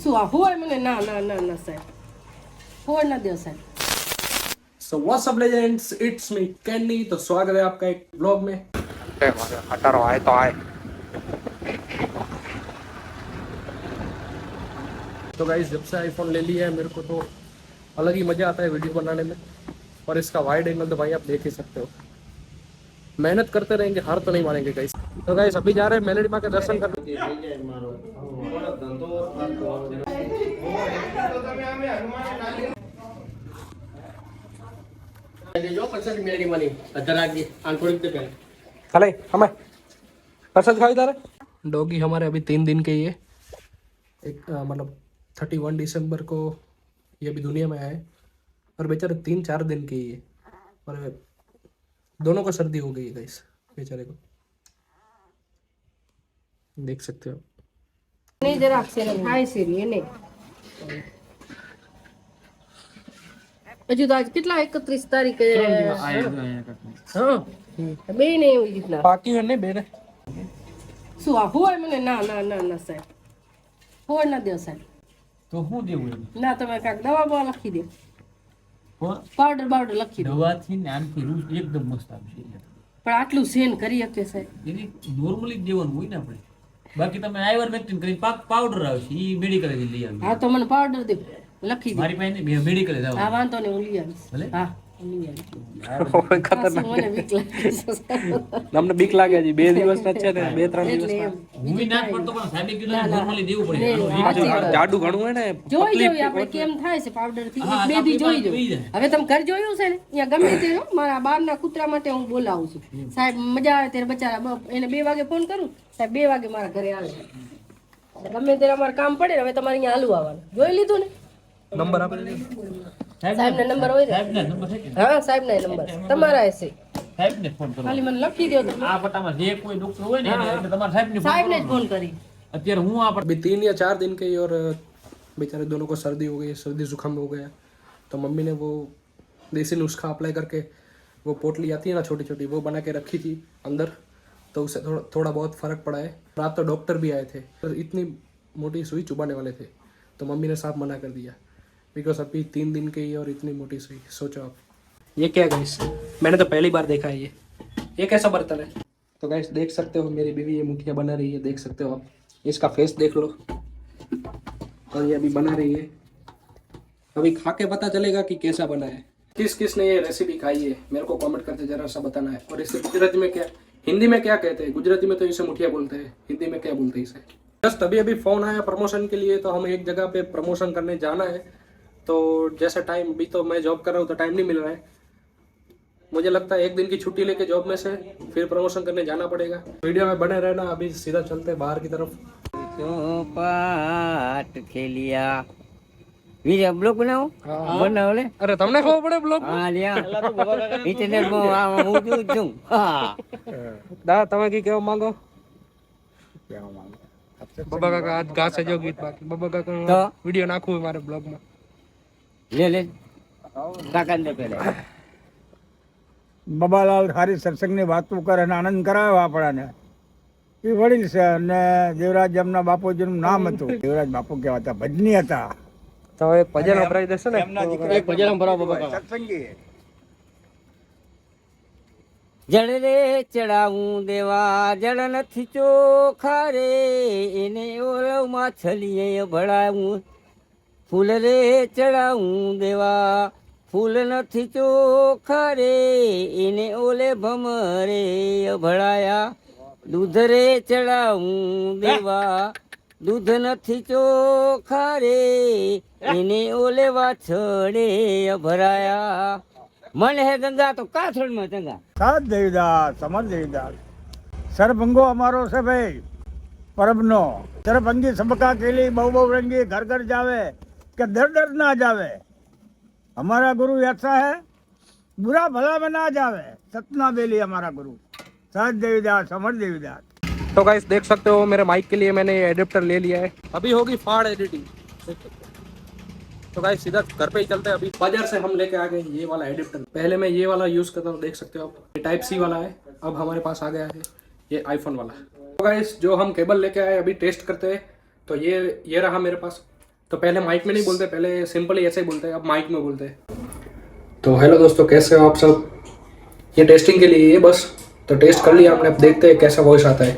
શું આ હોય મને ના ના ના ના સાહેબ હોય ના દો साहब। So what's up legends, it's me Kenny। तो स्वागत है आपका एक ब्लॉग में। हटारो आए तो आए। तो गाइस जब से आईफोन ले लिया है मेरे को तो अलग ही मजा आता है वीडियो बनाने में। और इसका वाइड एंगल तो भाई आप देख ही सकते हो। मेहनत करते रहेंगे, हार तो नहीं मानेंगे गाइस। तो गाइस अभी जा रहे हैं मेलडी माँ के दर्शन करने। हमें प्रसाद खाई तारे डॉगी हमारे अभी 3 दिन के ही है। एक मतलब 31 दिसंबर को ये अभी दुनिया में आया है और बेचारे 3-4 दिन के ही है। और दोनों को सर्दी हो गई है गाइस, बेचारे को देख सकते हो। नहीं जरा से खाए से नहीं नहीं હજુ તો આજ કેટલા 31 તારીખે હા બે નહીં એવી રીતના બાકી હોય ને બેને શું આ હોય મને ના ના ના ના સાહેબ હોય ના દો સાહેબ તો શું દેવું ના તમે કાંઈક દવા બવા લખી દો પણ પાવડર બાવડર લખી દો દવાથી ને આનથી રૂસ એકદમ મસ્ત આવશે પણ આટલું સેન કરી શકે સાહેબ એની નોર્મલી દેવાનું હોય ને આપણે બાકી તમે આઈવરમેક્ટિન કરીને પાવડર આવશે એ મેડિકલથી લઈ આવી હા તો મને પાવડર દે લખી દે મારી પાસે મેડિકલ જાવ હા વાંધો નહીં હું લઈ આવીશ ભલે હા હું લઈ આવીશ ખતરનાક મને બીક લાગે છે અમને બીક લાગે છે 2 દિવસના છે ને 2-3 એટલે દિવસના એમ હું ના પડતો પણ સાહેબે કીધું નોર્મલી દેવું પડે જાડુ ઘણું હોય ને જોઈ જોઈ આપણે કેમ થાય છે પાવડર થી હા, એક બે દી જોઈ જોઈ જો જાય. હવે તમે ઘર જોયું છે ને અહીંયા ગમે તે હો, મારા બારના કૂતરા માટે હું બોલાવું છું સાહેબ મજા આવે ત્યારે બચારા એને 2 વાગે ફોન કરું સાહેબ 2 વાગે મારા ઘરે આવે ગમે ત્યારે અમારે કામ પડે ને હવે તમારે અહીંયા હાલવું આવવાનું જોઈ લીધું ને નંબર આપી દે સાહેબ ના નંબર હોય ને સાહેબના નંબર છે કે હા સાહેબ ના નંબર તમારા હશે સાહેબને ફોન કરો ખાલી મને લખી દો તમે આ પટ્ટામાં જે કોઈ ડોક્ટર હોય ને એટલે તમારા સાહેબને ફોન સાહેબ ને જ ફોન કરી અત્યારે હું આ अभी 3 या 4 दिन के ही और बेचारे दोनों को सर्दी हो गई, सर्दी जुकाम हो गया। तो मम्मी ने वो देसी नुस्खा अप्लाई करके वो पोटली आती है ना छोटी छोटी वो बना के रखी थी अंदर, तो उससे थोड़ा बहुत फर्क पड़ा है। रात तो डॉक्टर भी आए थे तो इतनी मोटी सुई चुभाने वाले थे तो मम्मी ने साफ मना कर दिया बिकॉज अभी 3 दिन के ही और इतनी मोटी सुई। सोचो आप ये क्या गाइस, मैंने तो पहली बार देखा है ये कैसा बर्तन है। तो गाइस देख सकते हो मेरी बीवी ये मुठिया बना रही है, देख सकते हो आप। इसका फेस देख लो और ये अभी बना रही है। अभी खा के पता चलेगा कि कैसा बना है। किस किस ने ये रेसिपी खाई है मेरे को कमेंट करके जरा सा बताना है। और इसे गुजराती में क्या, हिंदी में क्या कहते हैं? गुजराती में तो इसे मुठिया बोलते हैं, हिंदी में क्या बोलते हैं इसे? जस्ट अभी अभी फ़ोन आया प्रमोशन के लिए, तो हम एक जगह पे प्रमोशन करने जाना है। तो जैसा टाइम, अभी तो मैं जॉब कर रहा हूँ तो टाइम नहीं मिल रहा है। मुझे लगता है 1 दिन की छुट्टी लेके जॉब में से फिर प्रमोशन करने जाना पड़ेगा। वीडियो में बने रहना। अभी सीधा चलते हैं बाहर की तरफ। पाट खेलिया वीडियो ब्लॉग बनाओ बनाओ ले अरे तुमने खबर पड़े ब्लॉग हां लिया इंटरनेट में હું જોઉં હા दा તમે की કેવા માંગો? બબા કાકા આજ ગાશે જો ગીત બાકી બબા કાકા તો વિડિયો નાખવું મારે બ્લોગ માં લે લે કાકા ને પેલે બબાલાલ ખારી સત્સંગની વાતો કરે અને આનંદ કરાવ્યો આપણાને એ વડીલ છે અને દેવરાજ એમના બાપુજીનું નામ હતું દેવરાજ બાપુ કહેવાતા ભજની હતા તો એક ભજન સંભળાવી દેશો ને એક ભજન સંભળાવો બબા કાકા સત્સંગી જળ રે ચડાવું દેવા જળ નથી ચોખા રે એને ઓરવ માછલીએ ભળાવું ફૂલ રે ચડાવું દેવા ફૂલ નથી ચોખા રે એને ઓલે ભમરે ભળાયા દૂધ રે ચડાવું દેવા દૂધ નથી ચોખા રે એને ઓલે વાછડે ભરાયા मन है गंगा तो काथड़ में चंगा સાત દેવીદાસ સમર દેવીદાસ સરભંગો અમારો છે ભાઈ પરબનો સરભંગી સબકા કેલી બહુ બહુ રંગી ઘર ઘર જાવે કે दर दर ना जावे हमारा गुरु ऐसा है बुरा भला में ना जावे सतना बेली हमारा गुरु सात देवीदास समर देवीदास। तो गाइस देख सकते हो मेरे माइक के लिए मैंने ये एडेप्टर ले लिया है। अभी होगी फाड़ एडिटिंग। तो गाइस सीधा घर पे ही चलते हैं। अभी बाजार से हम लेके आ गए ये वाला एडेप्टर। पहले मैं ये वाला यूज करता हूँ, देख सकते हो आप। ये टाइप सी वाला है, अब हमारे पास आ गया है ये आईफोन वाला। तो गाइस जो हम केबल लेके आए अभी टेस्ट करते हैं। तो ये रहा मेरे पास तो पहले माइक में नहीं बोलते, पहले सिंपली ऐसे ही बोलते हैं, अब माइक में बोलते हैं। तो हेलो दोस्तों, कैसे हो आप सब? ये टेस्टिंग के लिए ये बस, तो टेस्ट कर लिया हमने, अब देखते हैं कैसा वॉइस आता है।